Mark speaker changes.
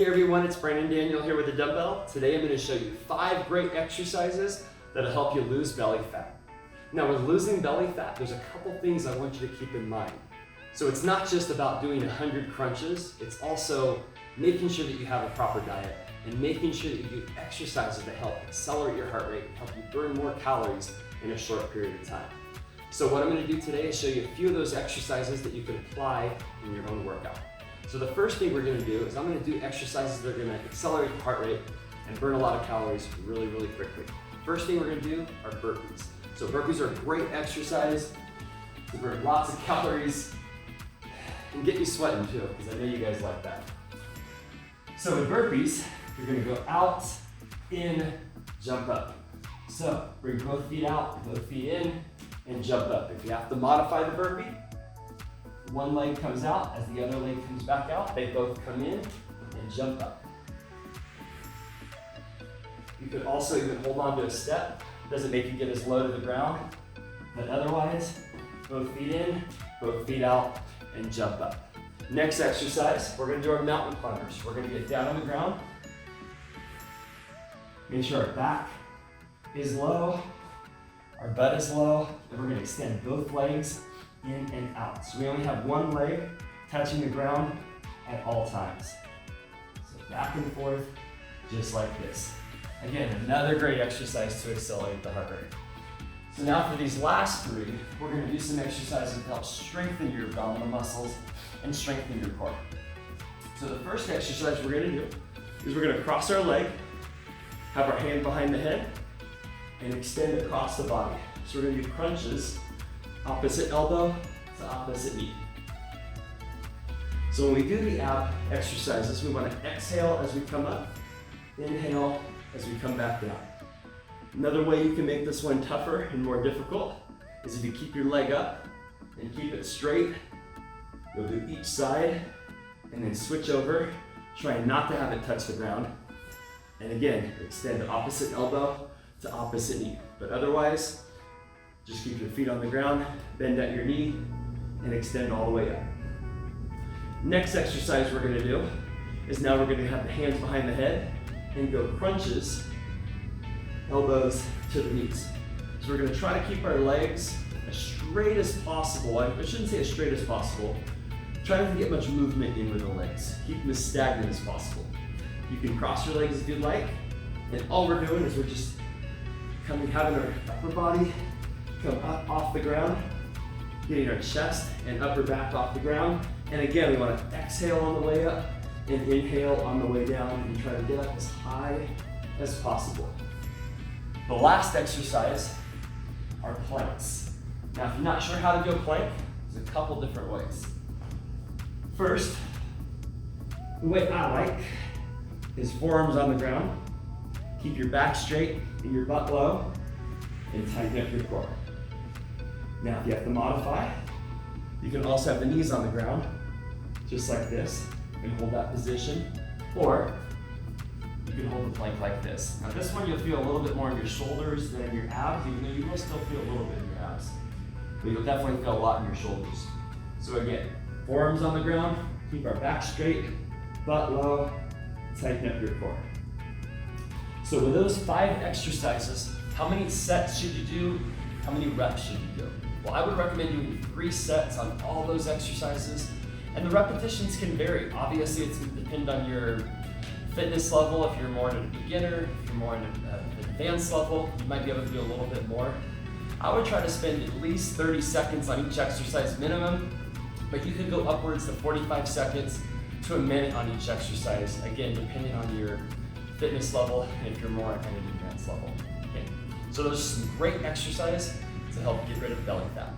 Speaker 1: Hey everyone, it's Brandon Daniel here with the Dumbbell. Today I'm going to show you 5 great exercises that'll help you lose belly fat. Now with losing belly fat, there's a couple things I want you to keep in mind. So it's not just about doing 100 crunches, it's also making sure that you have a proper diet and making sure that you do exercises that help accelerate your heart rate, help you burn more calories in a short period of time. So what I'm going to do today is show you a few of those exercises that you can apply in your own workout. So the first thing we're going to do is I'm going to do exercises that are going to accelerate the heart rate and burn a lot of calories really quickly. First thing we're going to do are burpees. So burpees are a great exercise to burn lots of calories and get you sweating too, because I know you guys like that. So with burpees, you're going to go out, in, jump up. So bring both feet out, both feet in, and jump up. If you have to modify the burpee, one leg comes out as the other leg comes back out. They both come in and jump up. You could also even hold on to a step. Doesn't make you get as low to the ground, but otherwise, both feet in, both feet out, and jump up. Next exercise, we're going to do our mountain climbers. We're going to get down on the ground. Make sure our back is low, our butt is low, and we're going to extend both legs in and out. So we only have one leg touching the ground at all times. So back and forth, just like this. Again, another great exercise to accelerate the heart rate. So now for these last 3, we're going to do some exercises to help strengthen your abdominal muscles and strengthen your core. So the first exercise we're going to do is we're going to cross our leg, have our hand behind the head, and extend across the body. So we're going to do crunches, opposite elbow to opposite knee. So when we do the ab exercises, we want to exhale as we come up, inhale as we come back down. Another way you can make this one tougher and more difficult is if you keep your leg up and keep it straight. You'll do each side and then switch over, trying not to have it touch the ground. And again, extend opposite elbow to opposite knee. But otherwise, just keep your feet on the ground, bend at your knee, and extend all the way up. Next exercise we're going to do is now we're going to have the hands behind the head and go crunches, elbows to the knees. So we're going to try to keep our legs as straight as possible. I shouldn't say as straight as possible. Try not to get much movement in with the legs. Keep them as stagnant as possible. You can cross your legs if you'd like, and all we're doing is we're just having our upper body come up off the ground, getting our chest and upper back off the ground. And again, we want to exhale on the way up and inhale on the way down and try to get up as high as possible. The last exercise are planks. Now, if you're not sure how to do a plank, there's a couple different ways. First, the way I like is forearms on the ground. Keep your back straight and your butt low and tighten up your core. Now, if you have to modify, you can also have the knees on the ground, just like this, and hold that position. Or you can hold the plank like this. Now, this one you'll feel a little bit more in your shoulders than in your abs, even though you will still feel a little bit in your abs. But you'll definitely feel a lot in your shoulders. So again, forearms on the ground, keep our back straight, butt low, tighten up your core. So with those 5 exercises, how many sets should you do? How many reps should you do? Well, I would recommend doing 3 sets on all those exercises, and the repetitions can vary. Obviously, it's going to depend on your fitness level. If you're more in a beginner, if you're more in an advanced level, you might be able to do a little bit more. I would try to spend at least 30 seconds on each exercise minimum, but you could go upwards to 45 seconds to a minute on each exercise, again, depending on your fitness level and if you're more at an advanced level. Okay. So those are some great exercises to help get rid of belly fat.